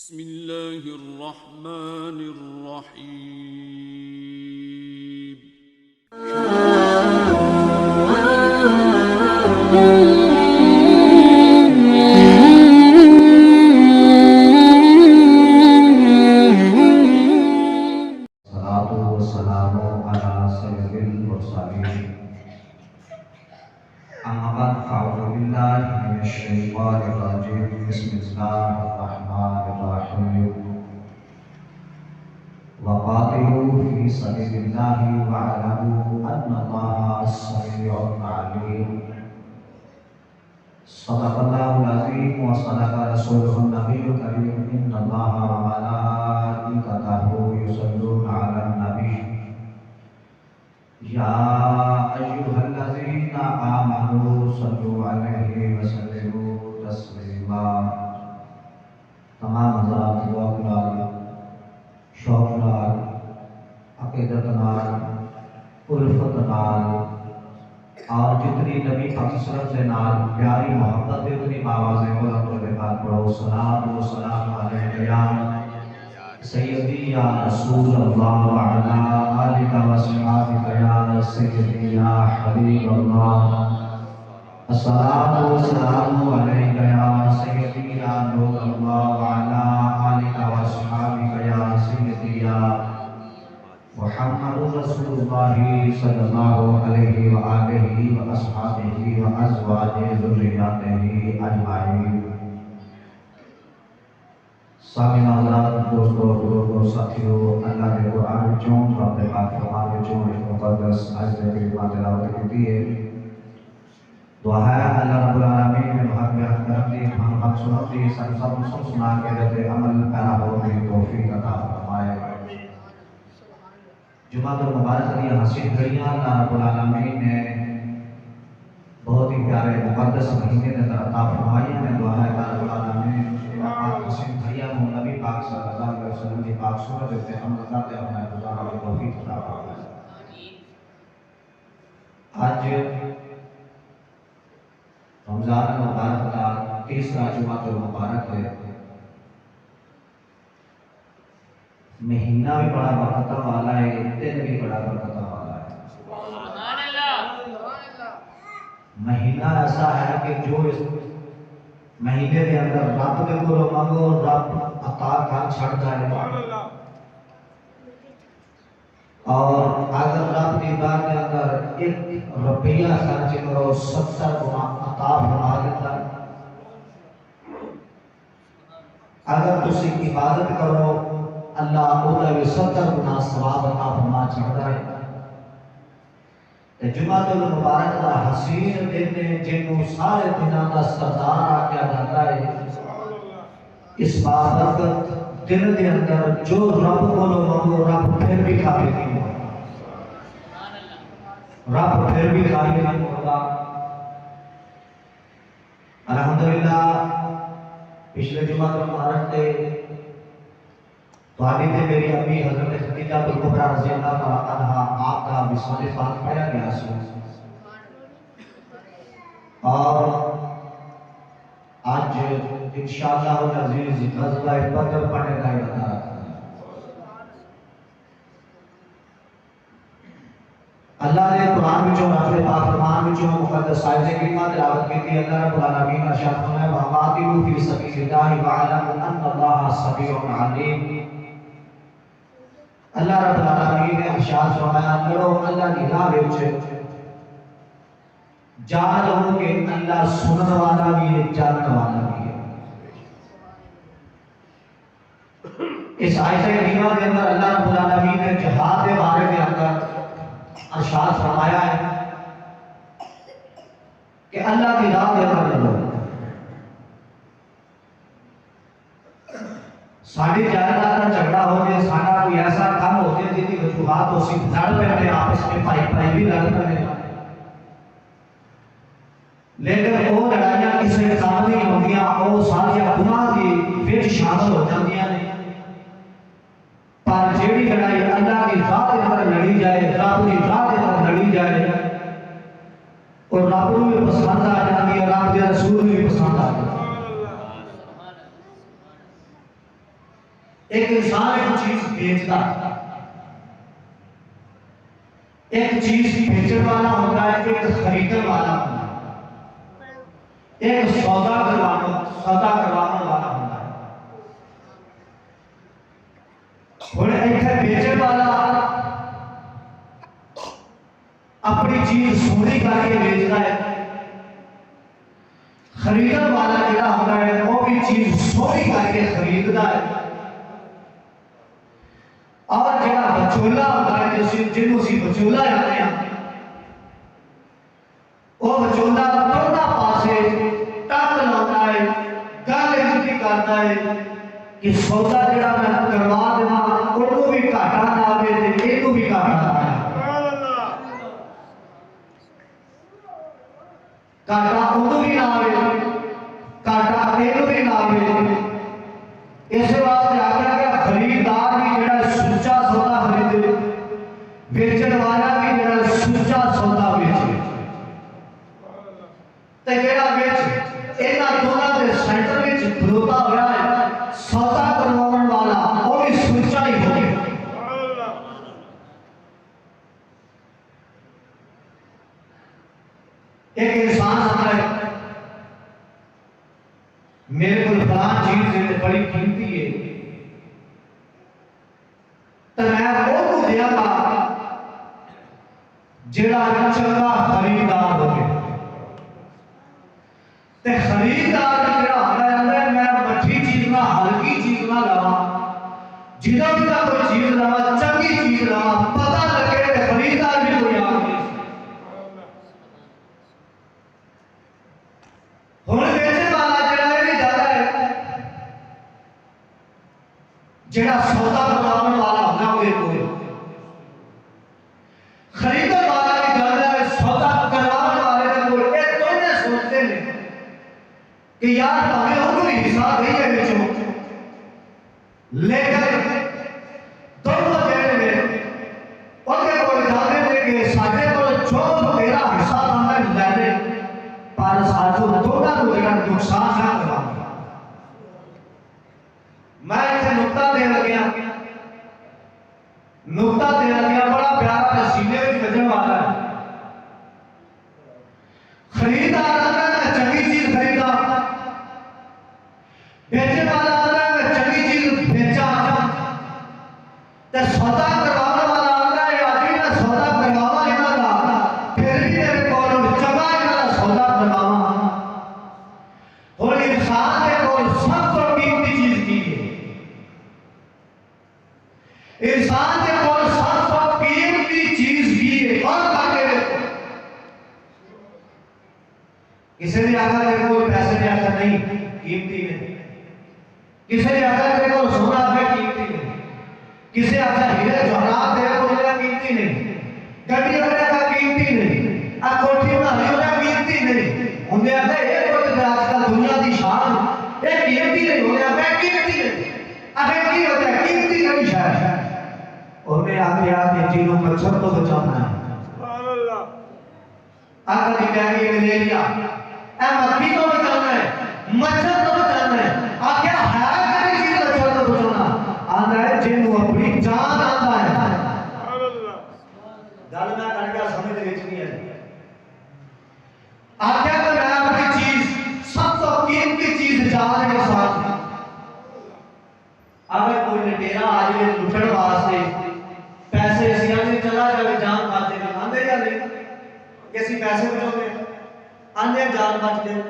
بسم الله الرحمن الرحيم. الصلاة والسلام على سيد المرسلين. أما بعد فأعوذ بالله من الشيطان الرجيم. بسم الله الرحمن الرحيم. وقاتلوا في سبيل الله واعلموا أن الله سميع عليم. صدق الله العظيم وصدق رسوله النبي الكريم. إن الله وملائكته يصلون على النبي يا أيها الذين آمنوا صلوا عليه وسلموا تسليما. تمام حضرات ذوق نال، شوق نال، عقیدت نال، الفت نال اور جتنی نبی پاک صلی اللہ علیہ وسلم سے نال پیاری محبت ہے اتنی آواز بلند و بلند پڑھو. صلاۃ و سلام علیک یا سیدی یا رسول اللہ وعلا آلک و صحابک یا سیدی یا حبیب اللہ. الصلاۃ و سلام علیک یا سیدی یا نور اللہ وعلا آلک و صحابک یا سیدی یا محمد رسول اللہ صلی اللہ علیہ وآلہ وآصحابہ وازواجہ ذریاتہ اجمعین. سامعین حضرات، دوستو، بزرگو، ساتھیو، اللہ کے قرآن وچوں رب پاک فرمان وچوں ایک مقدس آیت کریمہ تلاوت کیتی ہے. دعا ہے اللہ رب العالمین نے بہت بہت کرم دی، ہم سنت دی، سب سنا کے رہتے عمل پیرا ہونے کی توفیق عطا فرمائے. جمعہ المبارک کی حسین گھڑیاں اللہ رب العالمین نے بہت ہی پیارے مقدس مہینے نے عطا فرمائی. میں دعا ہے اللہ رب العالمین حسین گھڑیاں کو نبی پاک صلی اللہ علیہ وسلم کی پاک صورت پہ عمل کرتے اپنا گزارا کی توفیق عطا فرمائے. آج رمضان المبارک کا تیسرا جمعہ المبارک ہے. مہینہ بھی بڑا برکت والا ہے، دن بھی بڑا برکت والا ہے. مہینہ ایسا ہے کہ جو اس مہینے کے اندر رب کے کو مانگو رب عطا کر چھڑ جائے. اور اگر رب کی بار کے اندر ایک روپیہ خرچ کرو 70 گنا عطا فرما دیتا ہے. اگر تسی عبادت کرو اللہ اولا بھی 70 گنا ثواب عطا فرما چھڑتا ہے. جمعہ المبارک کا حسین دن نے جنہوں سارے دنوں کا سردار آکیا جاتا ہے. اس بابرکت دن کے اندر جو رب کو مانگو رب پھر بھی قابل نہیں ہوگا. رب پھر بھی قابل نہیں ہوگا. الحمدللہ پچھلے جمعہ المبارک کے تواڈی تے میری امی حضرت خدیجہ کبریٰ رضی اللہ تعالیٰ عنہا آپ کا وصال پاک پڑھا گیا سی. اور آج انشاءاللہ العزیز غزوہ بدر پڑھنے کا ارادہ رکھا ہے. اللہ نے قرآن وچوں رب پاک فرمان وچوں مقدس آیت کریمہ تلاوت کی تھی. اللہ رب العالمین ارشاد فرمایا وقاتلوا فی سبیل اللہ واعلموا ان اللہ سمیع علیم. اللہ رب العالمین نے ارشاد فرمایا لڑو اللہ کی راہ وچ، جان لو کہ اللہ سنن والا بھی ہے جانن والا بھی ہے. اس آیت کریمہ کے اندر اللہ رب العالمین نے جہاد کے بارے میں اندر ارشاد فرمایا ہے کہ اللہ کی راہ کے اندر لڑو. ساڑھی جائیداد کا جھگڑا ہو جائے، ساڑھا کوئی ایسا کام ہو جائے جن کی وجوہات ہو سی لڑ پڑتے آپس میں، بھائی بھی لڑ پڑتے. لیکن وہ لڑائیاں کسی کام نہیں ہوندیاں، وہ ساری گناہ کی وچ شامل ہو جاندیاں نے. پر جیڑی لڑائی اللہ کی راہ کے اندر لڑی جائے، رب کی راہ کے اندر لڑی جائے، اور رب کو بھی پسند آ جاتی ہے، رب کے رسول بھی پسند آ جاتی ہے. ایک انسان ایک چیز بیچتا ہے، ایک چیز بیچنے والا ہوتا ہے، ایک خریدنے والا ہوتا ہے، ایک سودا کروانے والا ہوتا ہے۔ اور ایک بیچنے والا اپنی چیز سونی کر کے بیچتا ہے، خریدنے والا جڑا ہوتا ہے وہ بھی چیز سونی کر کے خریدتا ہے، اور جڑا بچولا ہوتا ہے جنوں اسی بچولا کہتے ہیں، وہ بچولا دونوں پاسے ٹک لاتا ہے، گل یہ کرتا ہے کہ سودا جڑا میں کروا دینا انہوں بھی گھاٹا نہ آئے تے اینوں بھی گھاٹا نہ آئے، گھاٹا انہوں بھی نہ آئے، گھاٹا اینوں بھی نہ آئے۔ اس واسطے آخیا کہ خریدار بھی جڑا سچا سودا خریدے، بیچن والا بھی جڑا سچا سودا بیچے، تے جڑا وچ انہاں دونوں دے سینٹر وچ کھلوتا ہوا ہے سودا کرواਉਣ والا وہ بھی سچا ہی ہوگا۔ ایک انسان آتا ہے میرے کو فلاں چیز بڑی قیمتی ہے تو میں وہ دیا گا جڑا چنگا خریدار ہوگا، تے خریدار جڑا ہوتا ہے میں مٹھی چیز نہ ہلکی چیز نہ لوا، جدوں بھی کوئی چیز لوا چنگی چیز لوا پتہ لگے کہ خریدار بھی کوئی آ گئی۔ ہن بیچنے والا جڑا ہے بھی زیادہ ہے، جڑا سودا کروانے والا ہونا ہوئے کوئی خریدنے والا بھی زیادہ ہے، سودا کروانے والے کا کوئی یہ دونوں سوچتے ہیں کہ یار ہمیں انہوں نے حساب نہیں ہے بچوں، لیکن دونوں جڑے میں ان کے کوئی جانے دے کہ ساڈے کو جو میرا حصہ بنتا ہے لے لے، پر ساتھوں دونوں کو جڑا نقصان نہ کروا۔ میں اتنے نقطہ دے لگیا بڑا پیارا سینے میں بجن والا ہے۔ خریدار آتا ہے میں چنگی چیز خریدا، بیچنے والا آتا ہے میں چنگی چیز بیچا، تے سودا کروانے والا آتا ہے آج بھی میں سودا کرواوا انہاں دا پھر بھی میرے کول چنگا انہاں دا سودا کرواوا۔ اور انسان دے کول سب تو قیمتی چیز کی ہے، انسان کے کول سب تو قیمتی چیز بھی ہے، اور کہتے ہیں کسی نے آخر میرے کو پیسے نے آخر نہیں قیمتی نہیں، کسی نے آخر میرے کو سونا ہے قیمتی نہیں، کسی آخر ہیرے جواہرات میرے کو میرا قیمتی نہیں، گڈی میرے کا قیمتی نہیں، کوٹھی بنانی میرا قیمتی نہیں، انہیں آخر یہ کوئی آج کل دنیا کی شان یہ قیمتی نہیں، انہیں آخر قیمتی نہیں، آخر کی ہوتا ہے قیمتی نہیں شاید، انہیں آخر کہ جنہوں مچھر تو بچانا ہے، آخر کی کہنی ہے لے لیا اے مکھی تو بچانا ہے، مچھر تو بچانا ہے، آخر ہے کہ چیز مچھر تو بچانا آتا ہے جنہوں اپنی جان آتا ہے۔ گل میں کر کے سمجھ دے نہیں ہے، آخر کہ میں اپنی چیز سب تو قیمتی چیز جان کے ساتھ، اگر کوئی لٹیرا آ جائے لٹن واسطے پیسے اسی آنے چلا جائے جان بچے گا، آندے یا نہیں کسی پیسے بچو گے آندے جان بچ گئے،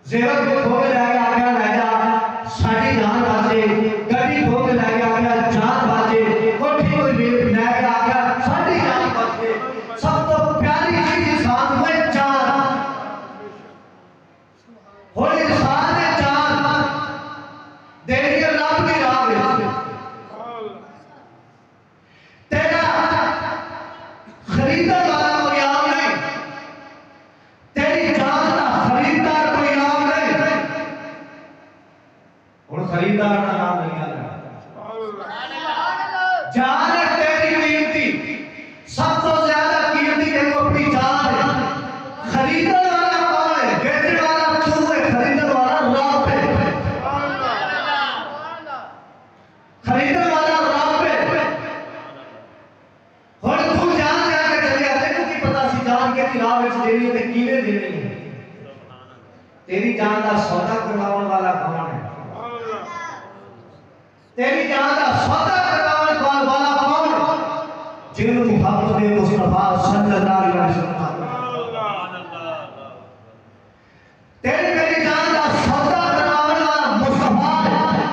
زیور کو کھو کے لے کے آگیا لے جا ساڑی جان بچے، گڑی کھو کے لے کے آگیا جان بچے، کوٹھی کوئی لے کے آگیا ساڑی جان بچ گئے۔ سب تو پیاری چیز انسان میں جان، اور انسان نے جان دیکھئے رب کی راہ میں تیرا خریدنے والا کوئی عام نہیں، تیری جان کا خریدار کوئی عام نہیں، اور خریدار کا نام نہیں آتا جان ہے تیری قیمتی، سب تو زیادہ قیمتی ہے وہ اپنی جان ہے۔ خریدنے والا کون ہے؟ بیچنے والا تو ہے، خریدنے والا رب ہے۔ تیری جان کا سودا کروانے والا کون ہے؟ تیری جان کا سودا کروانے والا کون؟ جن محمد مصطفیٰ صلی اللہ علیہ وسلم تیری میری جان کا سودا کروانے والا مصطفیٰ ہے۔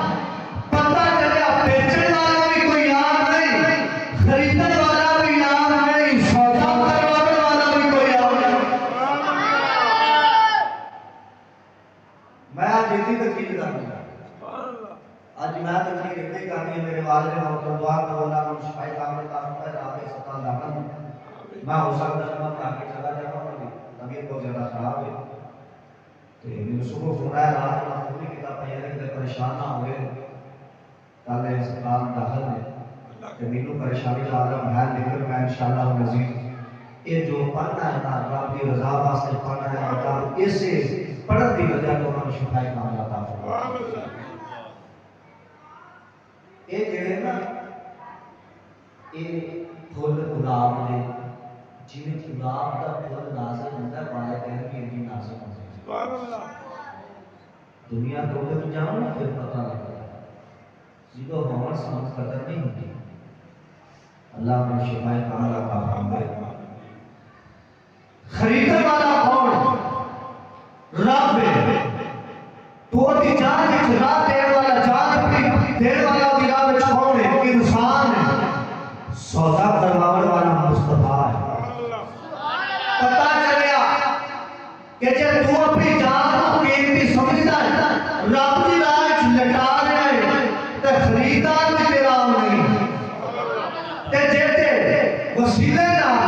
پتہ چلیا بیچنے والا بھی کوئی یار نہیں، خریدنے والا بھی یار نہیں، سودا کروانے والا بھی کوئی یار نہیں۔ میں آج اتنی تقریر کرنی ہے، آج میں تقریر اتنی کرنی ہے، میرے والد محترم دعا کرو اللہ کو شفائی کامل عطا فرمائے، آپ کے ساتھ دعوت میں ہو سکتا ہے میں آگے چلا جاتا ہوں، طبیعت بہت زیادہ خراب ہے تو میں صبح فون آیا رات میں فون نہیں کیا پہ یار کہ پریشان نہ ہوئے کل اسپتال داخل ہے کہ مینوں پریشانی آ رہا میں لیکن میں انشاءاللہ مزید یہ جو پڑھنا ہے نا رب کی رضا واسطے پڑھنا ہے اور اس سے پڑھنے کی وجہ تو ہم شفائی کامل عطا فرمائے۔ یہ جڑے نا یہ پھول گلاب نے جی گلاب کا پھول نازل ہوتا ہے والے دن بھی انہیں نازل ہوتا ہے دنیا تو میں جاؤں نا پھر پتہ لگتا ہے جدو ہمارا سمجھ قدر نہیں ہوتی اللہ میں شفائے کامل عطا فرمائے۔ خریدنے والا کون؟ رب ہے۔ تو دی جان وچ راہ دین والا جان دین والا دی راہ وچ کون ہے؟ انسان ہے۔ سودا کروانے والا مصطفیٰ ہے۔ پتہ چلیا کہ جب تو اپنی جان کو قیمتی سمجھدا ہے رب دی راہ وچ لٹا رہا ہے تے خریدار بھی تیرا نہیں تے جے وسیلے نال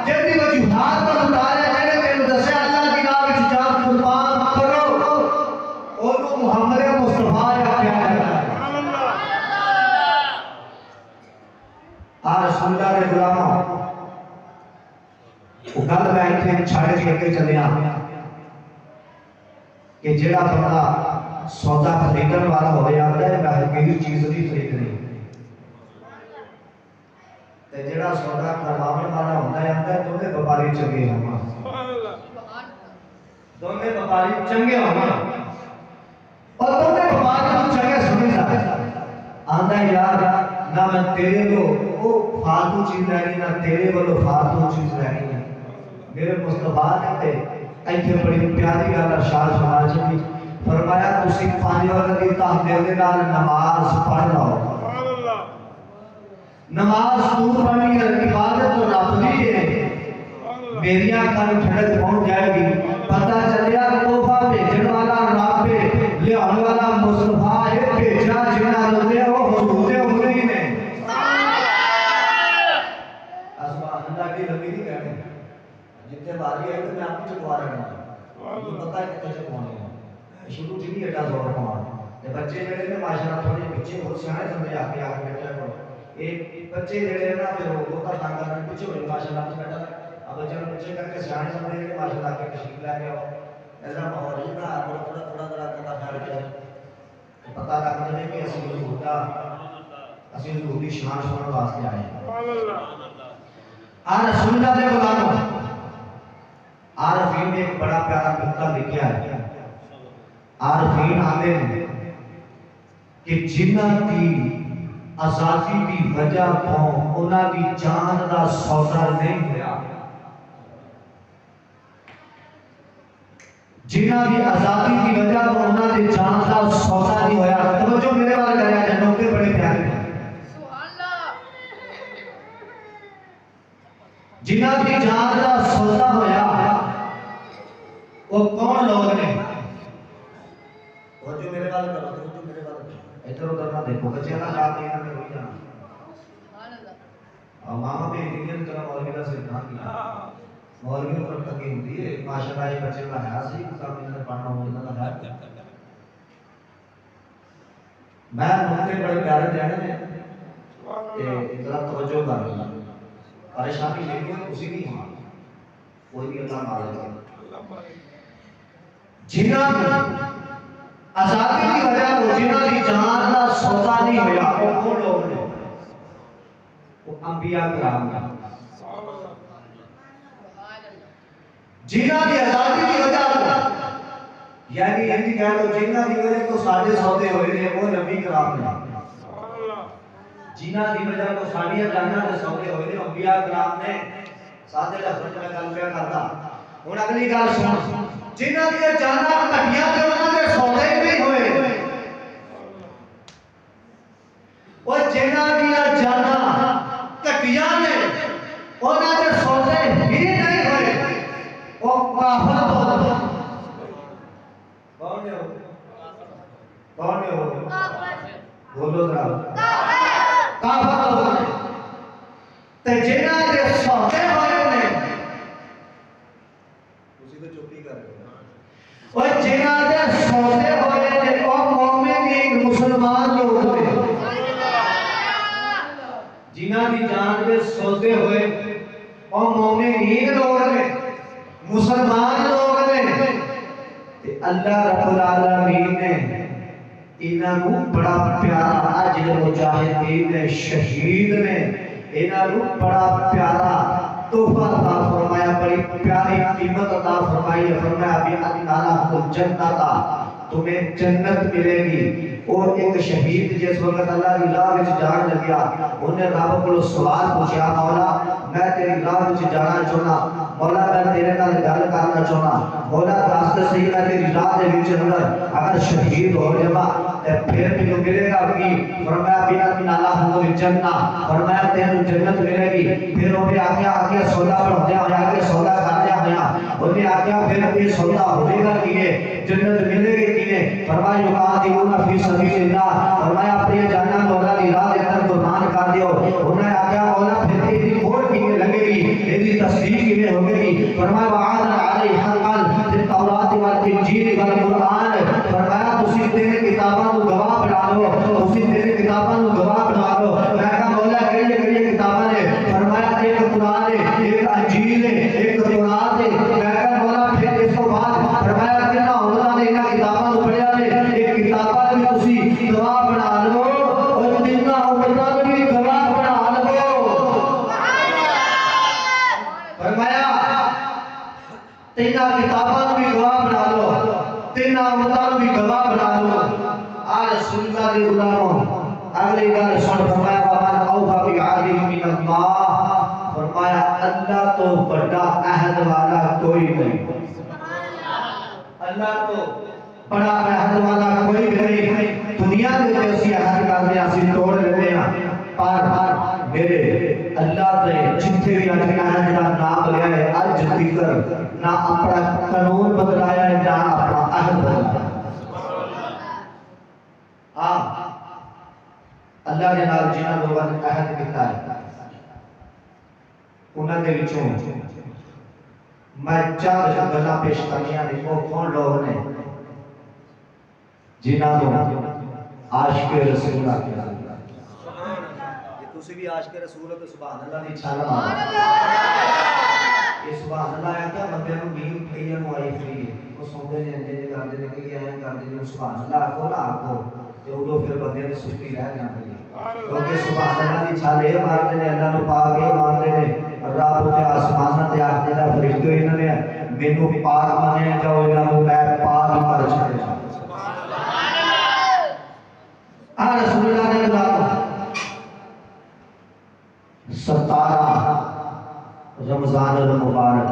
جے وجوہات پر اتارے جڑے تینوں دسیا اللہ دی راہ وچ جان قربان کرو اونوں محمد مصطفیٰ آکھیا جاتا ہے۔ رسول اللہ دے غلاموں وہ گل میں اتنے چھڑے کے اگے چلیا کہ جڑا بندہ سودا خریدن والا ہو جاتا ہے میں حقیقی چیز نہیں خریدنی تے جڑا سودا کروانے والا ہوتا ہے دونوں وپاری چنگے ہوں دونوں وپاری چنگے ہوں اور دونوں وپاری کو چنگے سمجھتا آندا یار نہ میں تیرے کو وہ فالتو چیز لینی نہ تیرے کو فالتو چیز لینی ہے میرے مصطفیٰ نے تے ایتھے بڑی پیاری گل ارشاد فرمایا جی فرمایا تسی 5 وقت دی تہجد دے نال نماز پڑھ لو نماز تو پڑھنی ہے عبادت تو رب دی ہے میری کان ٹھڑک پہنچ جائے گی پتہ چلیا توبہ بھیجن والا رب ہے لیاون والا مصطفیٰ ہے بھیجا جنہاں نے وہ حضور عمر ہی نے سبحان اللہ کی لمبی نہیں کہنے جتنے باری ہے تو میں آپ کو چکوا رہا ہوں مجھے پتا ہے کتنے چکوانے ہیں شروع سے نہیں ایڈا زور پاؤں تے بچے جڑے نے ماشاءاللہ تھوڑے پیچھے بہت سیانے سمجھ آ کے بیٹھا کرو ایک بچے جڑے نا پھر وہ کا تنگ کرنے پیچھے ہوئے ماشاءاللہ بیٹھا اب بچے نے پیچھے کر کے سیانے سمجھ کے ماشاءاللہ کے تشریف لے کے آؤ ایسا ماحول ہی بنا تھوڑا کا خیال کیا پتہ لگ جائے کہ اسی حضور کا اسی حضور کی شان سننے واسطے آئے ہیں رسول اللہ دے غلاموں عارفین نے ایک بڑا پیارا نقطہ لکھا ہے عارفین آتے ہیں کہ جنہاں دی آزادی دی وجہ تو انہاں دی جان دا سودا نہیں ہوا جنہاں دی آزادی دی وجہ تو انہاں دی جان دا سودا نہیں ہوا توجہ میرے وال کریا جائے نوکے بڑے پیارے ہیں جنہاں دی جان دا سودا ہویا وہ کون لوگ نے وہ جو میرے وال کرو تو میرے وال ادھر ادھر نہ دیکھو بچے نہ جاتے ہیں نہ ہوئی جانا اور ماما بھی انجینئر طرح مولوی کا سکھا کیا مولوی پر تنگی ہوتی ہے ماشاءاللہ یہ بچے کا حیاس ہی کتاب میں پڑھنا ہوتا ہے میں نقطے بڑے پیارے دینے ہیں ذرا توجہ کر لوں پریشانی لیکن اسی کی ہاں کوئی بھی اللہ مالک جنہاں آزادی کی وجہ تو جنہاں کی جان کا سودا نہیں ہوا وہ کون لوگ نے وہ انبیاء کرام ہیں جنہاں کی آزادی کی وجہ یعنی یہ کہہ لو جنہ کی وجہ تو سارے سودے ہوئے نے وہ نبی کرام نے، جنہ کی وجہ تو ساری جاناں دے سودے ہوئے نے انبیاء کرام نے. سادے لفظ میں گل پیا کردا. ہن اگلی گل سن، جنہ دی جاناں گھٹیاں تے انہاں دے سودے نہیں ہوئے، اور جنہ دی جاناں گھٹیاں نے انہاں دے سودے ہی نہیں ہوئے، وہ کافر ہو. کون ہے وہ؟ کون ہے وہ؟ بولو ذرا. کافر ہو گئے. تے جنہ دے سودے ہوئے نے اسی تو چپی کر رہے ہو. اور جنہ دے سودے ہوئے نے وہ مومن مسلمان لوگ نے. جنہ دی جان دے سودے ہوئے وہ مومن لوگ نے، مسلمان لوگ نے. اللہ رب العالمین نے انہاں نوں بڑا پیارا اجر مجاہدین نے شہید نے انہاں نوں بڑا پیارا تحفہ عطا فرمایا، بڑی پیاری قیمت عطا فرمائی. فرمایا بھی اللہ الجنت، تمہیں جنت ملے گی. اور ایک شہید جس وقت اللہ کی راہ وچ جان لگیا انہیں رب کو سوال پوچھا، مولا میں تیری راہ وچ جانا چاہنا، مولا میں تیرے نال گل کرنا چاہنا، مولا راستے سے میں تیری راہ دے وچ اگر شہید ہو جاواں تے پھر مینوں ملے گا کی؟ فرمایا بنا من اللہ الجنہ، فرمایا تینوں جنت ملے گی. پھر انہیں آگے سودا پڑھتے ہوئے آگے سودا کرتے ہوئے انہیں آگیا پھر یہ سودا ہوئے گا کیے جنت ملے گی کیے؟ فرمایا یقاتلون فی سبیل اللہ، فرمایا اپنی جاناں مولا دی راہ دے اندر قربان کر دیو. انہیں آگیا مولا پھر یہ موڑ کیے لگے گی، یہ تصدیق کیے ہوگے گی؟ فرمایا وعادا علی حقا فی التوراۃ والانجیل والقرآن، فرمایا تسی تیرے کتاباں کو گواہ بنا لو، تسی تیرے کتاباں کو گواہ بنا لو. میں کہا مولا کہڑی کتاباں نے؟ فرمایا ایک قرآن ہے، ایک انجیل ہے، ایک تورات ہے. میں کہا مولا پھر اس کو بعد فرمایا کتنا ہونا نے انہاں کتاباں کو پڑھیا نے، ایک کتاباں بھی تسی گواہ بنا لو اور جتنا ہونا بھی گواہ بنا لو. فرمایا تیناں کتاباں بھی گواہ بنا لو، تیناں ہونا بھی گواہ بنا لو. آج رسول اللہ دے غلاموں اگلی گل سن. فرمایا ومن اوفی بعہدہ من اللہ، فرمایا اللہ تو بڑا عہد والا کوئی نہیں، اللہ تو بڑا عہد والا کوئی نہیں. دنیا دے تے اسی عہد کرتے اسی توڑ لیتے ہیں، پر میرے اللہ دے جتھے بھی اج عہد دا نام لیا ہے اج تک نہ اپنا قانون بدلایا ہے نہ اپنا عہد بدلایا. ہاں اللہ کے نال جنہاں لوگوں نے عہد کیتا ہے انہاں دے وچوں میں چار گلاں پیش کرنیاں نے. وہ کون لوگ نے جنہاں نوں عاشق رسول آکھیا جاندا ہے؟ تسی بھی عاشق رسول ہو تے سبحان اللہ دی چھال مارو. یہ سبحان اللہ ہے کہ بندے نوں نیند پئی نوں آئی پئی ہے، وہ سوندے نے انجے کردے نے کہ ایویں کردے نے. سبحان اللہ آکھو نا آکھو تے اودوں پھر بندے نے سستی رہ جاندی ہے. کیونکہ سبحان اللہ دی چھال یہ مارتے نے، اللہ نوں پاک یہ مانتے نے. رب تے آسماناں تے آخدے نے فرشتے انہاں نے مینوں پاک مانیا جاؤ، انہاں نوں میں پاک کر چھڈیا. رسول اللہ نے بلایا 17 رمضان المبارک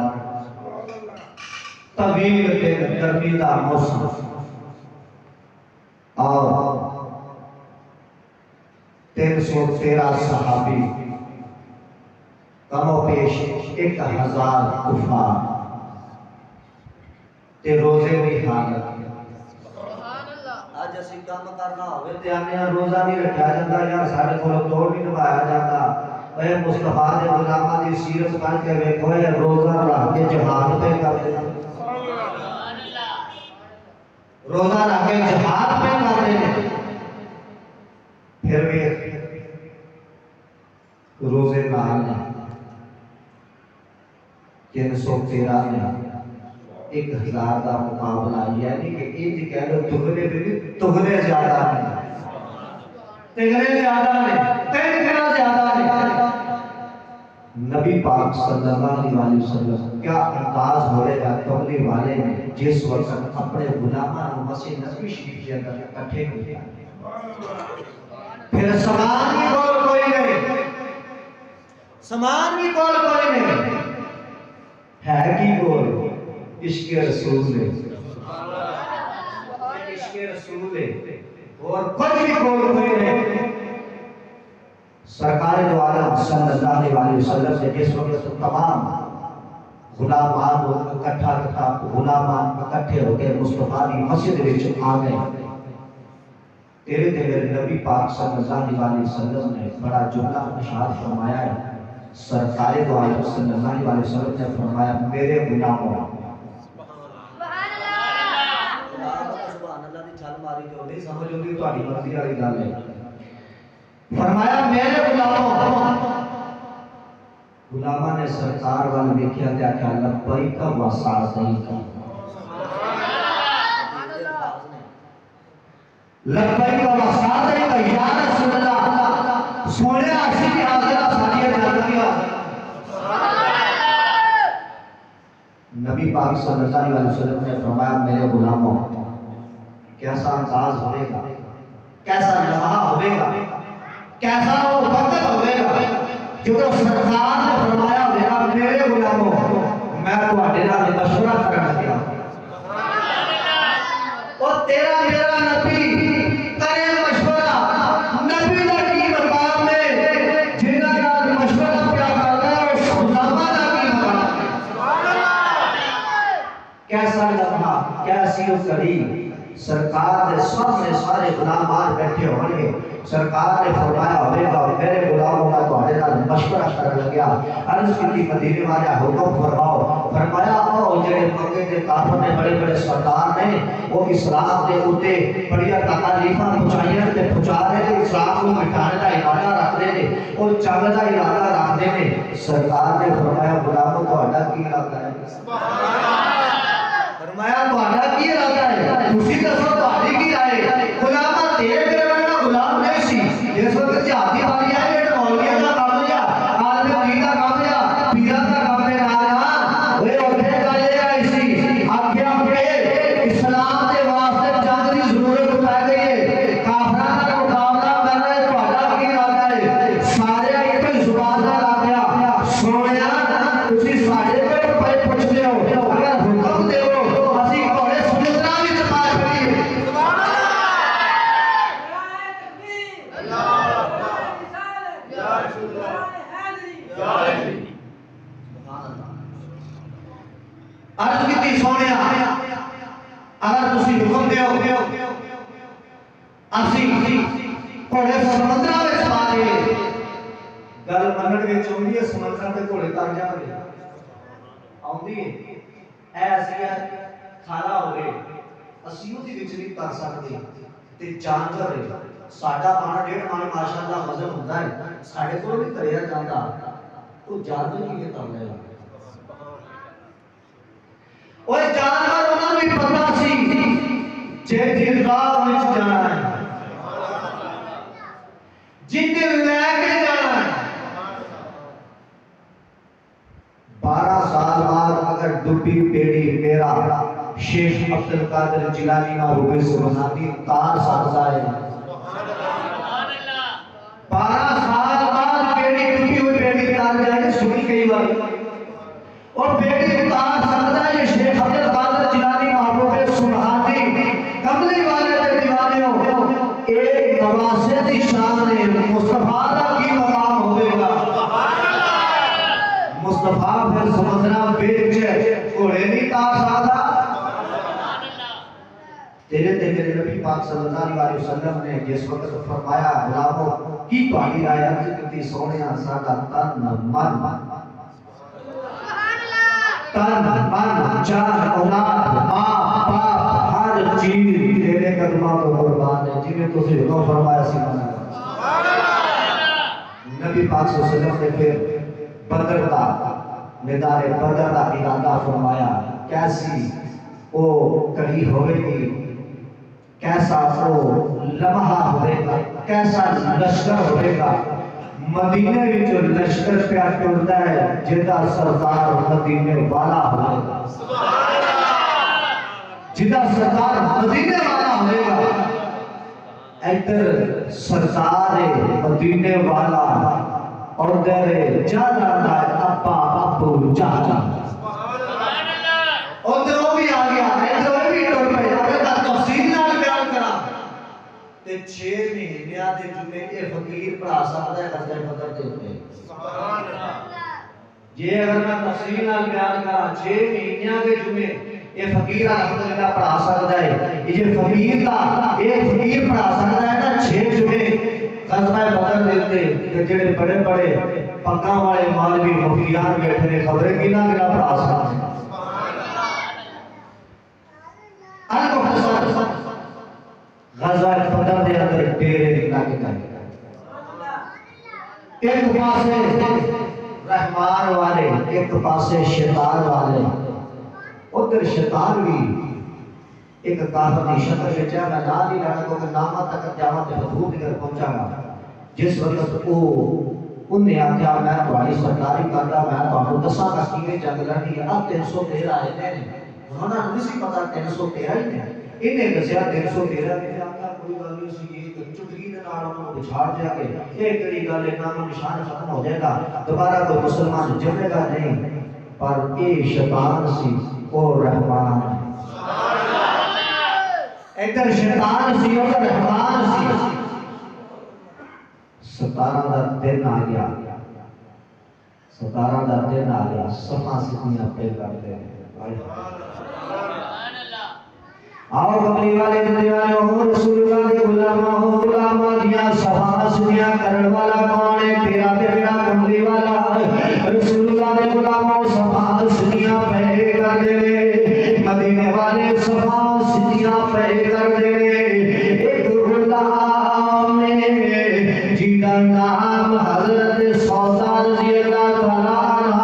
طویل دن گرمی دا موسم اور 313 صحابی کم و پیش 1000 کفار تے روزے دی حالت. اج اسی کام کرنا ہوئے تے آنے روزہ نہیں رکھا جاتا، یار سارے کول توڑ نہیں نبھایا جاتا. اے مصطفیٰ دے غلاماں دی سیرت پڑھ کے ویکھو، اے روزہ رکھ کے جہاد پہ کرتے ہیں، روزہ رکھ کے جہاد پہ کرتے ہیں. پھر بھی روزے نال 313 نے 1000 کا مقابلہ، یعنی کہ یہ کہہ لو تغلے زیادہ ہیں، تغلے زیادہ ہیں، 3 گنا زیادہ ہیں. نبی پاک صلی اللہ علیہ وسلم کیا انداز ہوئے گا کملی والے نے جس وقت اپنے غلاماں مسجد نبوی شریف کے اندر اکٹھے ہوئے پھر سامان بھی کول کوئی نہیں، سامان بھی کول کوئی نہیں، ہے کی کول عشق رسول ہے، عشق رسول ہے، اور کچھ بھی کول کوئی نہیں۔ سرکار دو عالم صلی اللہ علیہ وسلم نے جس وقت تمام غلامان کو غلامان اکٹھے ہو کے مصطفیٰ کی مسجد وچ آ گئے، تیرے میرے نبی پاک صلی اللہ علیہ وسلم نے بڑا جملہ ارشاد فرمایا ہے۔ سرکار دو عالم صلی اللہ علیہ وسلم نے فرمایا میرے غلاموں، سبحان اللہ دی چھال ماری جو نہیں سمجھ ہوندی تہاڈی مرضی والی گل ہے۔ فرمایا میرے غلاموں، غلاماں نے سرکار وال ویکھیا تے آکھیا لبیک و سعدیک، لبیک و سعدیک یا رسول اللہ، سونے اسی دی حاضر ساڈی جنتی ہے۔ نبی پاک صلی اللہ علیہ وسلم نے فرمایا میرے غلاموں، کیسا انداز ہوئے گا، کیسا لمحہ ہوئے گا، کیسا وہ وقت ہوئے گا جو سرکار نے فرمایا میرے غلاموں میں تہاڈے نال مشورہ کرنا لگا، اور تیرا میرا نبی کرے مشورہ، نبی دا کی مقام ہے جنہاں نال مشورہ کیا کرتا ہے اس غلاماں دا کی مقام ہے۔ کیسا لمحہ، کیسی وہ گھڑی، سرکار نے سامنے سارے غلامان بیٹھے ہوں گے، سرکار نے فرمایا ہوئے گا میرے غلاموں کا تہاڈے نال مشورہ کرنے لگا، عرض کی مدینے والے حکم فرماؤ، فرمایا او جڑے مکے کے کافر نے بڑے بڑے سردار نے وہ اسلام دے اوتے بڑی تکالیفاں پہنچائیاں تے پہنچا رہے نے، اسلام کو مٹانے دا ارادہ رکھتے نے، وہ جنگ دا ارادہ رکھتے نے۔ سرکار نے فرمایا غلاموں تہاڈا کی ارادہ ہے؟ فرمایا تہاڈا کی ارادہ ہے؟ تسی دسو تہاڈی کی رائے؟ غلاماں تیرے میرے والا غلام نہیں سی، جس وقت جہادی والی آئے جڑا مولویاں دا کام یا عالم دین دا کام یا پیراں دا کام ہے نہ اوے اوتھے گل اے آئی سی آکھیا کہ اسلام دے واسطے جنگ دی ضرورت پے گئی ہے، کافراں دا مقابلہ کرنا ہے، تہاڈا کی ارادہ ہے؟ سارے ایک زبان دا لاگیا سونیا تسی ساڈے تے پے پوچھدے ہو، اگر حکم دیو اسی گھوڑے سمندراں وچ پا چھڑیے۔ سبحان عرض کی سونے اگر تسی حکم دیو اسی گھوڑے سمندراں وچ پا لے، گل منن وچ آندی ہے سمندراں تے گھوڑے تر جان گے، آندی ہے ایسی کھالا ہوئے اسی دی وچ نہیں تر سکدے تے جانور ہے ساڈا پانا 1.5 من ماشاءاللہ وزن ہوندا ہے، ساڈے کول بھی تریا جاندا، وہ جانور کیویں تر لے گا؟ اوے جانور انہاں نوں بھی پتہ سی جے دیرگاہ وچ جانا ہے، جتنے لے کے جانا ہے، 12 سال بعد اگر ڈبی پیڑی میرا شیخ عبدالقادر جیلانی معروف سبحانی تار سکتا ہے، 12 سال بعد پیڑی ڈبی ہوئی پیڑی تار جائے سنی کئی بار، اور پیڑی تار سکتا ہے یہ شیخ عبدالقادر جیلانی معروف سبحانی کملی والے کے دیوانے ہو، ایک نواسے دی شان ہے، مصطفیٰ کا کی مقام ہوئے گا، مصطفیٰ پھر سمندرہ بیچ گھوڑے نہیں تار سکتا۔ تیرے میرے نبی پاک صلی اللہ علیہ وسلم نے جس وقت فرمایا غلاموں کی تہاڈی رائے عرض کیتی سونیا ساڈا تن من جان اولاد ماں باپ ہر چیز تیرے قدماں تو قربان ہے، جنہیں تسی حکم فرمایا سی نبی پاک صلی اللہ علیہ وسلم نے پھر بدر کا میدان بدر کا ارادہ فرمایا، کیسی وہ کڑی ہوئے گی، کیسا وہ لمحہ ہوئے گا، کیسا لشکر ہوئے گا، مدینے وچوں لشکر پیا ٹردا ہے جدا سردار مدینے والا ہوئے گا جدا سردار مدینے والا ہوئے گا ادھر سردار مدینے والا اور ادھر جانا ہے ابا ابو جانا ادھر وہ بھی آ گیا ادھر وہ بھی ٹر پہ اگر تفصیل نال بیان کرا تے 6 مہینیاں دے جمعے یہ فقیر پڑھا سکتا ہے غزوہ بدر دے اوپر سبحان اللہ جے اگر میں تفصیل نال بیان کرا 6 مہینیاں دے جمعے یہ فقیر الحمدللہ پڑھا سکتا ہے یہ فقیر دا یہ فقیر پڑھا سکتا ہے نا 6 جمعے غزوہ بدر دے تے جڑے بڑے بڑے پگاں والے مولوی مفتیان بیٹھے نے خبریں کنا کنا پڑھا سکتے ہیں غزوہ بدر دے اندر ڈیرے لگ گئے ایک پاسے رحمان والے ایک پاسے شیطان والے ادھر شیطان بھی ایک کافر کی شکل وچ ہے میں نام نہیں لینا کیونکہ نامہ تک قیامت محبوب نگر پہنچا گا جس وقت انہیں آخیا میں تمہاری سرداری کرتا میں تمہیں دساں گا کیویں جنگ لڑنی ہے اب 313 آئے نے انہوں نے نہیں سی پتا 313 ہی نے انہیں دسیا 313 نے آخیا کوئی گل نہیں سی یہ چٹکی دے نال انہوں نے بچھاڑ دیا کہ یہ کڑی گل ہے نام نشان ختم ہو جائے گا دوبارہ کوئی مسلمان جمے گا نہیں پر یہ شیطان سی اور رحمان ادھر شیطان سی اور رحمان سی 17 دا دن آ گیا 17 دا دن آ گیا صفا سکھیاں پہ کرتے ہیں آؤ کملی والے دیوانے ہو رسول اللہ دے غلامہ ہو غلامہ دیا صفا سکھیاں کرن والا کون ہے تیرا تے میرا کملی والا رسول اللہ دے غلامہ صفا سکھیاں پہ کر دے مدینے والے صفا سکھیاں پہ کر دے ایک غلام نے جیدہ نام حضرت سودا رضی اللہ تعالیٰ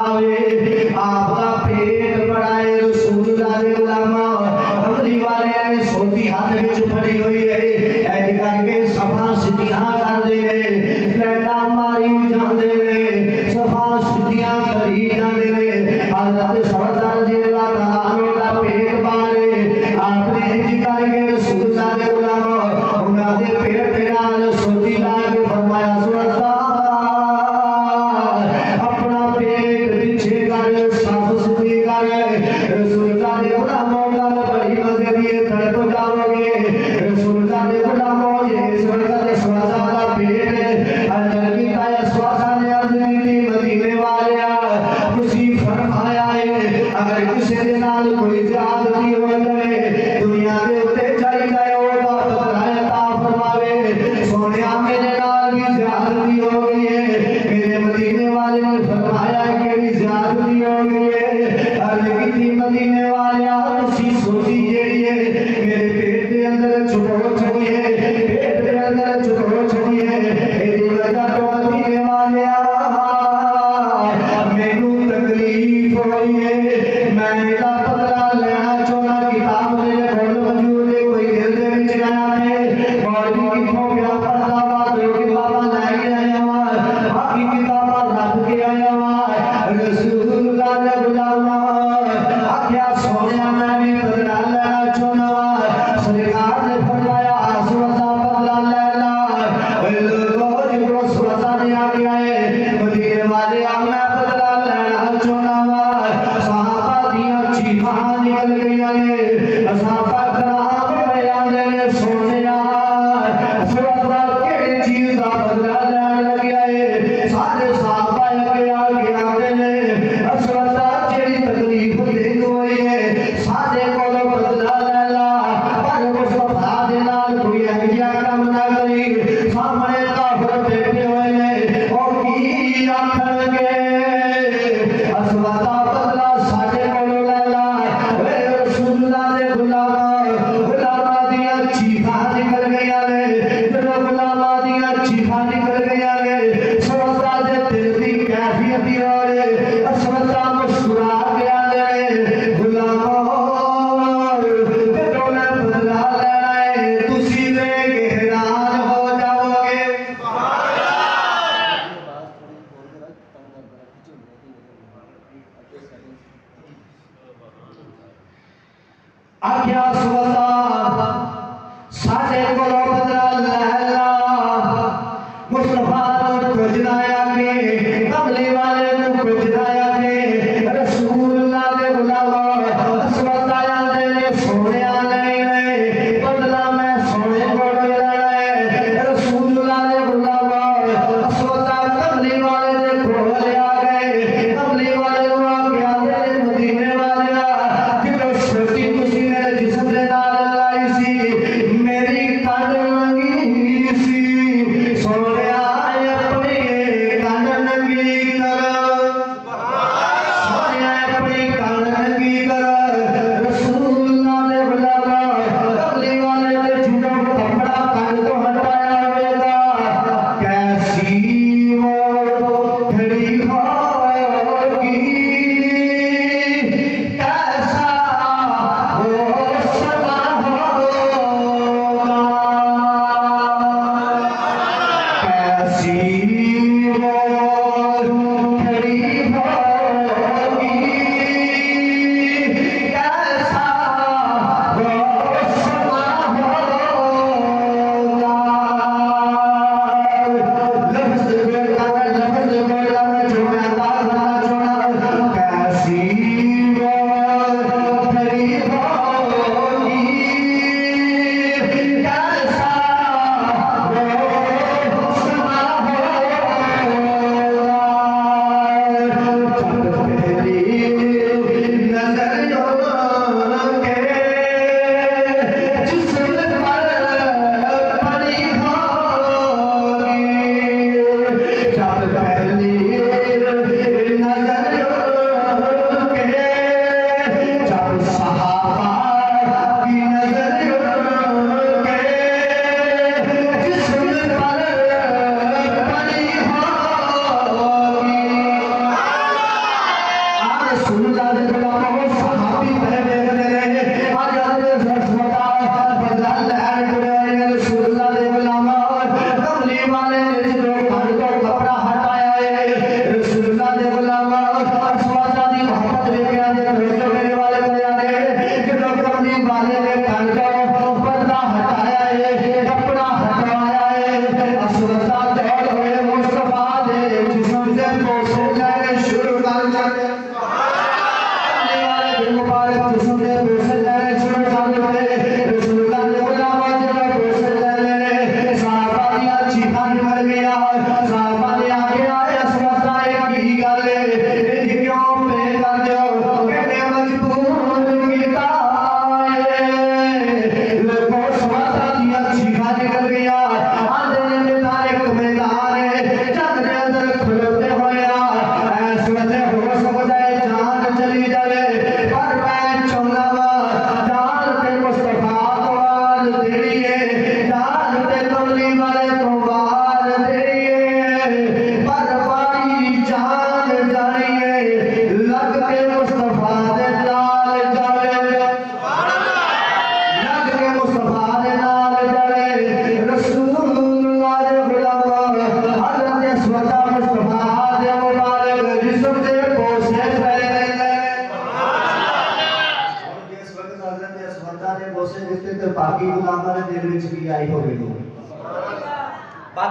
عنہ آپ کا پیٹ بڑھائے رسول اللہ دے غلامہ کملی والے نے سوٹی ہاتھ وچ پھڑی ہوئی ہے ایج کر کے صفا سکھیاں کر دے لیٹا ماری جاندے نے صفا سکھیاں کری جاندے نے حضرت سودا رضی اللہ تعالیٰ عنہ کا پیٹ بڑھائے آپ نے ایج کر کے رسول اللہ دے غلامہ انہاں دے پیٹ نال سوٹی لا کے فرمایا سودا اپنا پیٹ پیچھے کر صاف ستھری کر رسول اللہ دے غلاموں گل بڑی مزے دی تڑپ جاؤ گے رسول اللہ دے غلاموں یہ سودا سودا دا پیٹ اندر کی تایا سودا نے عرض کی مدینے والیا خوشی فرمایا ہے اگر کسی دے نال کوئی زیادتی ہو جائے دنیا دے اوتے چاہیدا ہے او دا بدلہ عطا فرماوے سونیا میرے نال بھی زیادتی ہو گئی ہے میرے مدینے والے نے فرمایا کہ بھی زیادتی ہو گئی ہے عرض کی مدینے والیا اسی سوچی جیڑی ہے میرے پیٹ دے اندر چھپو چھوئی ہے پیٹ دے اندر چھپو چھوئی ہے ایدی وجہ تو مدینے والیا مینوں تکلیف ہوئی ہے میں دا بدلہ لینا چاہنا کتاب میرے کول موجود ہے کوئی دل دے وچ گیا ہے مولوی کتھوں گیا پڑھدا وا دو کتاباں لے کے آیا وا باقی کتاباں رکھ کے آیا وا رسول اللہ دے غلامہ آکھیا سونیا میں بھی بدلہ لینا چاہنا وا سرکار نے فرمایا سودا بدلہ لینا لوگوں جو سودا نے آکھیا ہے مدینے والے آنا بدلہ لینا چاہنا وا صحابہ دیاں چیخاں نکل گئیاں نے صحابہ کرام بیان نے سونیا سودا کیڑی چیز دا بدلہ لینا لگیا ہے سارے صحابہ اگے آندے نے سودا جڑی تکلیف دے ہوئی ہے سارے کول بدلہ لے لا پر مصطفیٰ دے نال کوئی ایجا کم نہ کری سامنے کافر بیٹھے ہوئے نے او کی آکھن گے سودا بدلہ ساڈے کول لے لا اے رسول اللہ دے غلامہ دیاں چیخاں نکل گئیاں نے جدوں غلامہ دیاں چیخاں نکل گئیاں نے سودا دے دل دی کیفیت ہی ہوئے سودا مسکرا گیا نے غلامہ بدلہ لینا ہے تسی دے حیران ہو جاؤ گے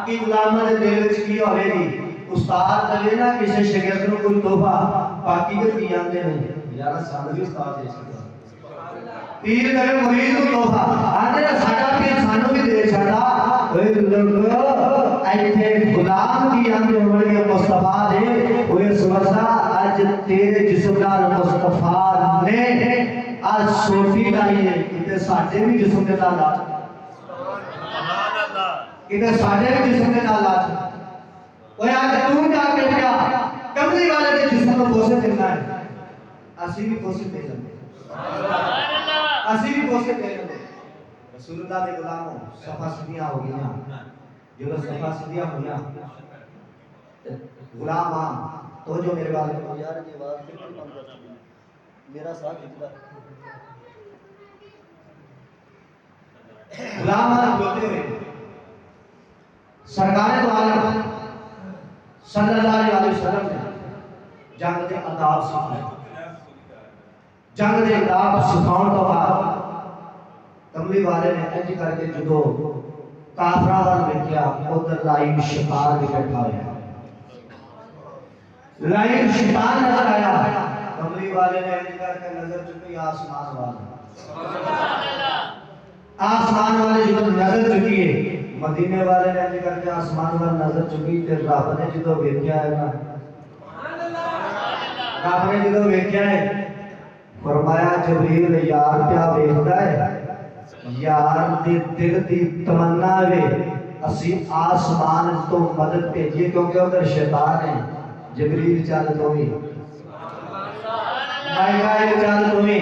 باقی غلاماں دے دل وچ کی ہوے گی استاد دے نا کسے شاگرد نوں کوئی تحفہ باقی دے کی آندے نے یار سانوں بھی استاد دے سکدا پیر دے مرید نوں تحفہ آندے ساڈا پیر سانوں بھی دے چھڑا اوے لوگ ایتھے غلام کی آندے ہون گے مصطفی دے اوے سمجھا اج تیرے جسم نال مصطفی نے آج سوٹی لائی ہے کہ ساڈے بھی جسم دے نال کہ ساڈے بھی جسم دے نال لاج اوے اج تو جا کے کیا کملی والے دے جسم نوں بوسے دینا ہے اسی بھی بوسے دے جاندے اسی بھی بوسے دے جاندے رسول اللہ دے غلاموں صفا سدیاں ہو گئیاں جو صفا سدیاں ہویاں غلام تو جو میرے والے کو یار یہ بات کتنی بن جاتی میرا ساتھ کتنا غلام بولتے ہوئے سرکار دو عالم صلی اللہ علیہ وسلم نے جنگ دے آداب سکھائے جنگ دے آداب سکھاؤن تو بعد کملی والے نے انج کر کے جدو کافراں ول ویکھیا ادھر لائن شیطان بھی بیٹھا ہوا لائن شیطان نظر آیا کملی والے نے انج کر کے نظر چکی آسمان والے آسمان والے جدو نظر چکی ہے مدینے والے نے انج کر کے آسمان والے نظر چکی تے رب نے جدو ویکھیا ہے نا رب نے جدو ویکھیا ہے فرمایا جبریل یار کیا ویکھدا ہے یار دے دل دی تمنا وے اسی آسمان تو مدد بھیجیے کیونکہ ادھر شیطان ہے جبریل چل تو ہی مائکائیل چل تو ہی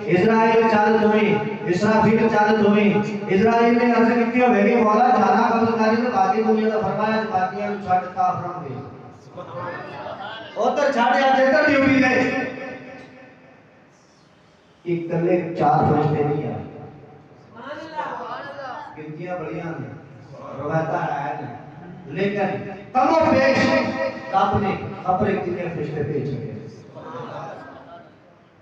اسرائیل چل تو ہی اسرافیل چل تو ہی اسرائیل نے عرض کی ہوئے گی مولا جانا قبض کری تو باقی دنیا کا فرمایا باقیاں چھٹ کافراں ہوئے ادھر چھڑ یا ادھر ڈیوٹی دے ایک کلے 4 فرشتے نہیں آئے گنتیاں بڑیاں ہیں روایتاں ہیں لیکن کم و بیش رب نے خبریں کتنے فرشتے بھیجے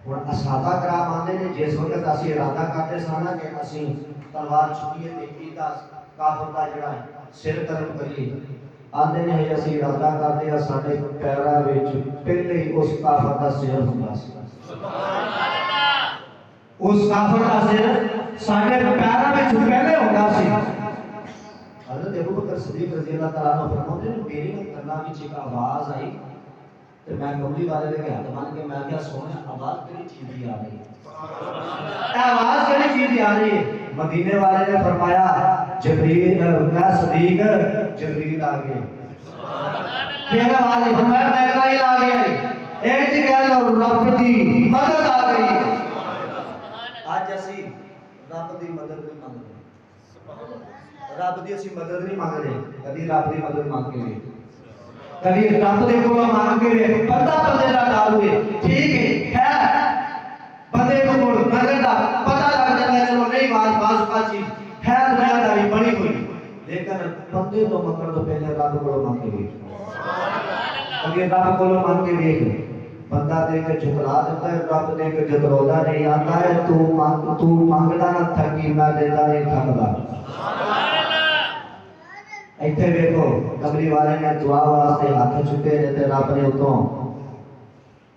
اور صحابہ کرام آندے نے جس وقت اسی ارادہ کرتے سانا کہ اسی تلوار چکیے تے ایدا کافر دا جڑا سر کرم کریے آندے نے اسی ارادہ کرتے ہیں ساڈے پیراں وچ پہلے ہی اس کافر دا سر ہوندا سی اس کافر دا سر ساڈے پیراں وچ پہلے ہوندا سی حضرت ابو بکر صدیق رضی اللہ تعالیٰ عنہ فرماتے ہیں میری کرنا وچ ایک آواز آئی تو میں کملی والے لے کے ہاتھ مان کے میں کیا سونے آواز کیڑی چیز دی آ رہی ہے آواز کیڑی چیز دی آ رہی ہے مدینے والے نے فرمایا جبریل میں صدیق جبریل آ گئے پھر آواز فرمایا میکائیل آ گیا ایک کہہ لو رب دی مدد آ گئی آج اسی رب دی مدد نہیں مانگ رہے رب دی اسی مدد نہیں مانگ رہے کبھی رب دی مدد مانگ کے کبھی رب دے کو مانگ کے پتہ بندے دا ڈال ہوئے ٹھیک ہے بندے کو نظر دا پتہ لگ جاتا ہے چلو نہیں باز کا چیز ہے دنیا داری بڑی ہوئی لیکن بندے تو مانگن تو پہلے رب کو مانگ کے کبھی رب کو مانگ کے دیکھ بندہ دے کے جھکلا دیتا ہے رب دے کے جھکرودا نہیں آتا ہے تو مانگدا نہ تھکی میں دیتا نہیں تھکدا ایتھے دیکھو کملی والے نے دعا واسطے ہاتھ چکے تے رب نے اتوں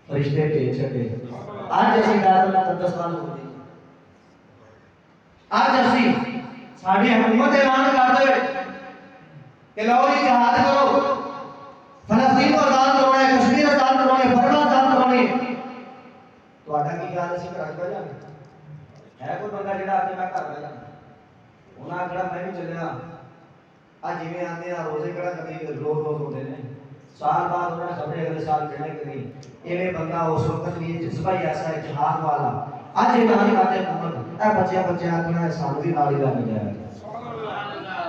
فرشتے بھیج چھڈے اج اسی بیت المقدس وال ہو گئی اج اسی ساڈی حکومت اعلان کر دے کہ لو جی جہاد کرو فلسطین کو آزاد کروانا ہے کشمیر آزاد کروانا ہے برما آزاد کروانا ہے تہاڈا کی خیال اسی کر کے جانا ہے کوئی بندہ جڑا کہ میں کر رہا انہاں کہا میں بھی چلیا آج جویں آندے ہیں روزے کڑا کبھی روز ہوندے نے سال بعد انہاں نے خبریں اگلے سال کرنے کری ایویں بندہ اس وقت بھی جذبہ ہی ایسا ہے جہاد والا اج اعلان کرتے حکومت اے بچیاں آکھنا سانو بھی نال ہی لے کے جایا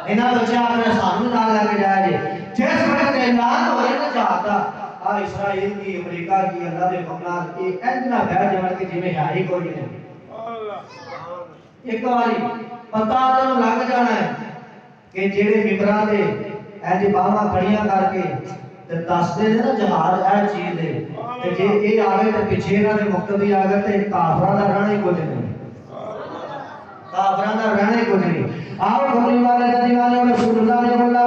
انہاں بچیاں آکھنا سانو نال لے کے جایا جی جس وقت اعلان ہوئے نا جہاد دا اسرائیل کی امریکہ کی اللہ دے مملکت یہ اتنا بہ جان کے جویں ہے ہی کوئی نہیں ایک باری پتہ تینوں لگ جانا ہے کہ جڑے ممبراں دے ایجے باواں کھڑیاں کر کے تے دسدے نے نا جہاد اے چیز ہے تے جے اے آوے تے پیچھے انہاں دے مقتدی آ گئے تے کافراں دا رہنا ہی کچھ نہیں کافراں دا رہنا ہی کچھ نہیں آو کملی والے دا دیوانے رسول اللہ نے بولا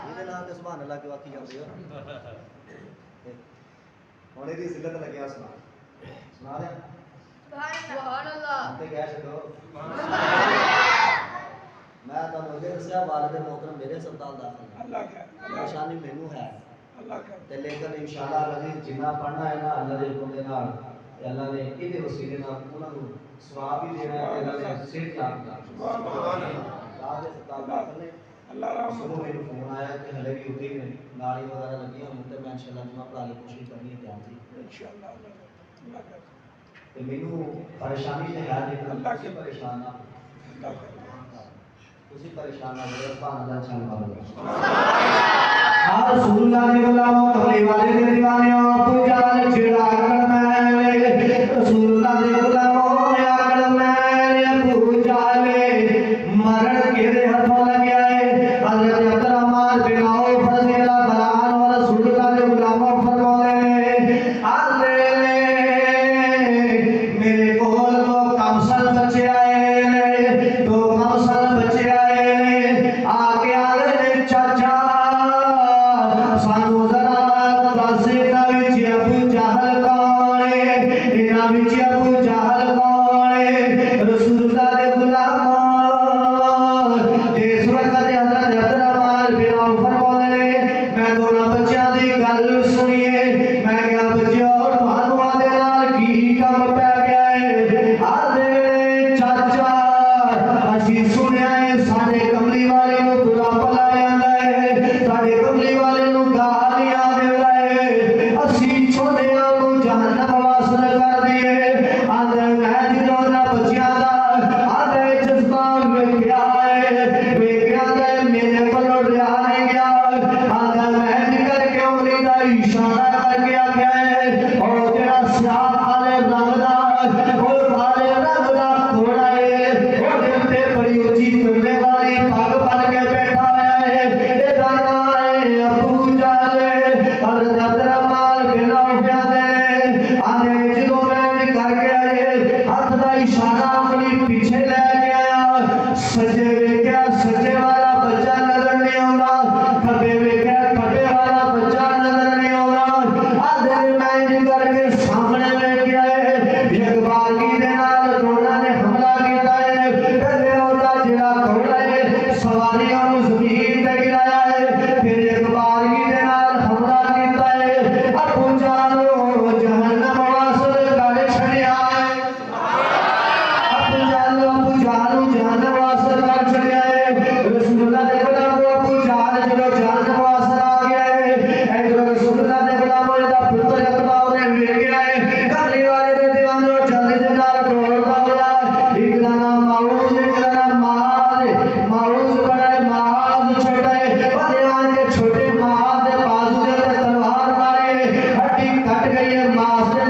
ਇਹਦੇ ਨਾਲ ਤੇ ਸੁਭਾਨ ਅੱਲਾਹ ਕੇ ਵਾਕੀ ਜਾਂਦੇ ਹੋ ਹੁਣ ਇਹਦੀ ਜ਼ਿਲਤ ਲੱਗਿਆ ਸੁਣਾ ਦੇ ਸੁਭਾਨ ਅੱਲਾਹ ਤੇ ਕਹਿ ਛੱਡੋ ਮੈਂ ਤੁਹਾਨੂੰ ਅੱਗੇ ਦੱਸਿਆ ਵਾਲਿਦ ਮੁਹਤਰਮ ਮੇਰੇ ਹਸਪਤਾਲ ਦਾਖਲ اللہ کا ਪਰੇਸ਼ਾਨੀ ਮੈਨੂੰ ਹੈ اللہ کا ਤੇ ਲੇਕਿਨ ਇਨਸ਼ਾਅੱਲਾ ਅਜ਼ੀਜ਼ ਜਿੰਨਾ ਪੜਨਾ ਹੈ ਨਾ ਅੱਲਾਹ ਦੇ ਹੁਕਮ ਦੇ ਨਾਲ ਤੇ ਅੱਲਾਹ ਨੇ ਇਹਦੇ ਵਸੀਲੇ ਨਾਲ ਉਹਨਾਂ ਨੂੰ ਸਵਾਬ ਵੀ ਦੇਣਾ ਹੈ ਤੇ ਅੱਲਾਹ ਨੇ ਸਿਹਤ ਯਾਬ ਕਰਨਾ سبحان اللہ ਅੱਲਾਹ ਦੇ ਹਸਪਤਾਲ ਦਾਖਲ ਨੇ اللہ رحمت ਸੁਣੋ ਮੈਨੂੰ ਫੋਨ ਆਇਆ ਕਿ ਹਲੇ ਵੀ ਉੱਥੇ ਹੀ ਨੇ ਨਾਲੀ ਵਗੈਰਾ ਲੱਗੀਆਂ ਹੁਣ ਤੇ ਮੈਂ ਇਨਸ਼ਾਅੱਲਾ ਜਮਾ ਪੜਾ ਕੇ ਕੋਸ਼ਿਸ਼ ਕਰਨੀ ਹੈ ਧਿਆਨ ਦੀ انشاءاللہ اللہ کا ਤੇ ਮੈਨੂੰ ਪਰੇਸ਼ਾਨੀ ਤੇ ਹੈ ਲੇਕਿਨ اللہ ਤੁਸੀਂ کے ਪਰੇਸ਼ਾਨ ਨਾ اللہ کا ਤੁਸੀਂ ਪਰੇਸ਼ਾਨ ਨਾ ਹੋਵੋ ਸੁਭਾਨ ਅੱਲਾਹ ਚੱਲ ਮਾਰੋ ਆ ਰਸੂਲullah ਦੇ ਗੁਲਾਮੋ ਹੋਲੇ ਵਾਲੇ ਦੇ دیਵਾਨਿਓ ਪੂਜਾ ਛਿੜਾ ਕਰ ਮੈਂ ਰਸੂਲullah ਦੇ ਗੁਲਾਮੋ ਆਕੜ ਮੈਂ ਪੂਜਾ ਲੈ ਮਰਨ ਕਿਹਦੇ ਹੱਥੋਂ ਲੱਗਿਆ ਏ ਹਜ਼ਰਤ ਅਬਦੁਰਰਹਿਮਾਨ ਬਿਨ ਔਫ ਫਜ਼ੀਲਾ ਬਲਾਨ ਔਰ ਰਸੂਲullah ਦੇ ਗੁਲਾਮੋ ਫਰਮਾਉਂਦੇ ਆਲੇ ਮੇਰੇ ਕੋਲ ਦੋ ਕਮਸਲ ਬੱਚੇ ਆਏ ਨੇ ਦੋ ਕਮਸਲ ਬੱਚੇ ਆਏ ਨੇ ਆ ਕੇ ਆਲੇ ਨੇ ਚਾਚਾ ਸਾਨੂੰ ਜ਼ਰਾ ਦੱਸ ਇਹਨਾਂ ਵਿੱਚ ਅਬੂ ਜਹਲ ਕੌਣ ਏ ਇਹਨਾਂ ਵਿੱਚ ਅਬੂ ਜਹਲ ਕੌਣ ਏ ਰਸੂਲullah ਦੇ ਗੁਲਾਮ ਜਿਸ ਵਕਤ ਹਜ਼ਰਤ ਅਬਦੁਰਰਹਿਮਾਨ ਬਿਨ ਔਫ ਫਰਮਾਉਂਦੇ ਨੇ ਮੈਂ ਦੋਨਾਂ ਬੱਚਿਆਂ ਦੀ ਗੱਲ ਸੁਣੀਏ ਮੈਂ ਕਿਹਾ ਬੱਚਿਓ ਤੁਹਾਨੂੰ ਆਦੇ ਨਾਲ ਕੀ ਕੰਮ ਪੈ ਗਿਆ ਏ ਆਦੇ ਚਾਚਾ ਅਸੀਂ ਸੁਣਿਆ ਏ ਸਾਡੇ ਕਮਲੀ ਵਾਲੇ ਨੂੰ ਬੁਰਾ ਭਲਾ ਜਾਂਦਾ ਏ ਸਾਡੇ ਕਮਲੀ ਵਾਲੇ ਨੂੰ ਗਾਲੀਆਂ ਦਿੰਦਾ ਏ ਅਸੀਂ ਛੋਟਿਆਂ ਨੂੰ ਜਹੰਨਮ ਵਾਸਲ ਕਰ ਦਈਏ ਆਦੇ ਮੈਂ ਜਦੋਂ ਨਾ ਬੱਚਿਆਂ ਦਾ ਆਦੇ ਜਜ਼ਬਾ ਵੇਖਿਆ ਵੇਖਿਆ ਤੇ ਮੇਰੇ ਕੋਲੋਂ ਰਿਹਾ ਨਹੀਂ ਗਿਆ ਆਂਦਾ ਮੈਂ ਨਿਕਲ ਕੇ ਉਂਗਲੀ ਦਾ ਇਸ਼ਾਰਾ ਕਰਕੇ ਆਖਿਆ ਉਹ ਜਿਹੜਾ ਸਿਆਹ ਕਾਲੇ ਰੰਗ ਦਾ ਉਹ ਕਾਲੇ ਰੰਗ ਦਾ ਘੋੜਾ ਏ ਉਹਦੇ ਉੱਤੇ ਬੜੀ ਉੱਚੀ ਤੁਰਨੇ ਵਾਲੀ ਪੱਗ ਬੰਨ ਕੇ ਬੈਠਾ ਹੋਇਆ ਏ ਇਹਦਾ ਨਾਮ ਏ ਅਬੂ ਜਾਲ ਹਜ਼ਰਤ ਅਬਦੁਰਰਹਿਮਾਨ ਬਿਨ ਔਫ ਦੇ ਆਂਦੇ ਜਦੋਂ ਮੈਂ ਕਰਕੇ ਆਏ ਹੱਥ ਦਾ ਇਸ਼ਾਰਾ ਉਂਗਲੀ ਪਿੱਛੇ ਲੈ ਕੇ ਆਇਆ ਸੱਜੇ ਵੇਖਿਆ ਸੱਜੇ ਵਾਲਾ ਬੱਚਾ ਨਜ਼ਰ ਨਹੀਂ ਆਉਂਦਾ ਖੱਬੇ ਵੇਖਿਆ ਖੱਬੇ ਵਾਲਾ ਬੱਚਾ ਨਜ਼ਰ ਨਹੀਂ ਆਉਂਦਾ ਆਦੇ ਮੈਂ ਇੰਜ ਕਰਕੇ ਸਾਹਮਣੇ ਵੇਖਿਆ ਇੱਕ ਬਾਗੀ ਦੇ ਨਾਲ ਦੋਨਾਂ ਨੇ ਹਮਲਾ ਕੀਤਾ ਹੈ ਪਹਿਲੇ ਉਹਦਾ ਜਿਹੜਾ ਘੋੜਾ ਹੈ ਸਵਾਰੀਆਂ ਨੂੰ ਜ਼ਮੀਨ ਤੇ ਗਿਰਾਇਆ ਹੈ ਫਿਰ ਇੱਕ ਬਾਗੀ ਦੇ ਨਾਲ ਹਮਲਾ ਕੀਤਾ ਹੈ ਅਬੂ ਜਾਲ ਜਹੰਨਮ ਵਾਸਲ ਕਰ ਛੜਿਆ ਹੈ ਅਬੂ ਜਾਲ ਨੂੰ ਜਹੰਨਮ ਵਾਸਲ ਕਰ ਛੜਿਆ ਹੈ ਰਸੂਲullah ਦੇ ਗੁਲਾਮ ਅਬੂ ਜਾਲ ਜਦੋਂ ਜਹੰਨਮ ਵਾਸਲ ਆ ਗਿਆ ਹੈ ਇਧਰ ਰਸੂਲullah ਦੇ ਗੁਲਾਮ ਦਾ ਪੁੱਤਰ ਅਤਬਾ ਉਹਨੇ ਵੇਖਿਆ ਹੈ ਕਮਲੀ ਵਾਲੇ ਦੇ دیਵਾਨੋ ਜਲਦੀ ਦੇ ਨਾਲ ਦੌੜਦਾ ਹੋਇਆ ਇੱਕ ਦਾ ਨਾਮ ਮਾਊਜ਼ ਇੱਕ ਦਾ ਨਾਮ ਮਾਊਜ਼ ਬੜਾ ਹੈ ਮਾਊਜ਼ ਛੋਟਾ ਹੈ ਉਹਦੇ ਆਣ ਕੇ ਛੋਟੇ ਮਾਊਜ਼ ਦੇ ਬਾਜ਼ੂ ਦੇ ਉੱਤੇ ਤਲਵਾਰ ਮਾਰੀ ਹੱਡੀ ਕੱਟ ਗਈ ਹੈ ਮਾਸ ਦੇ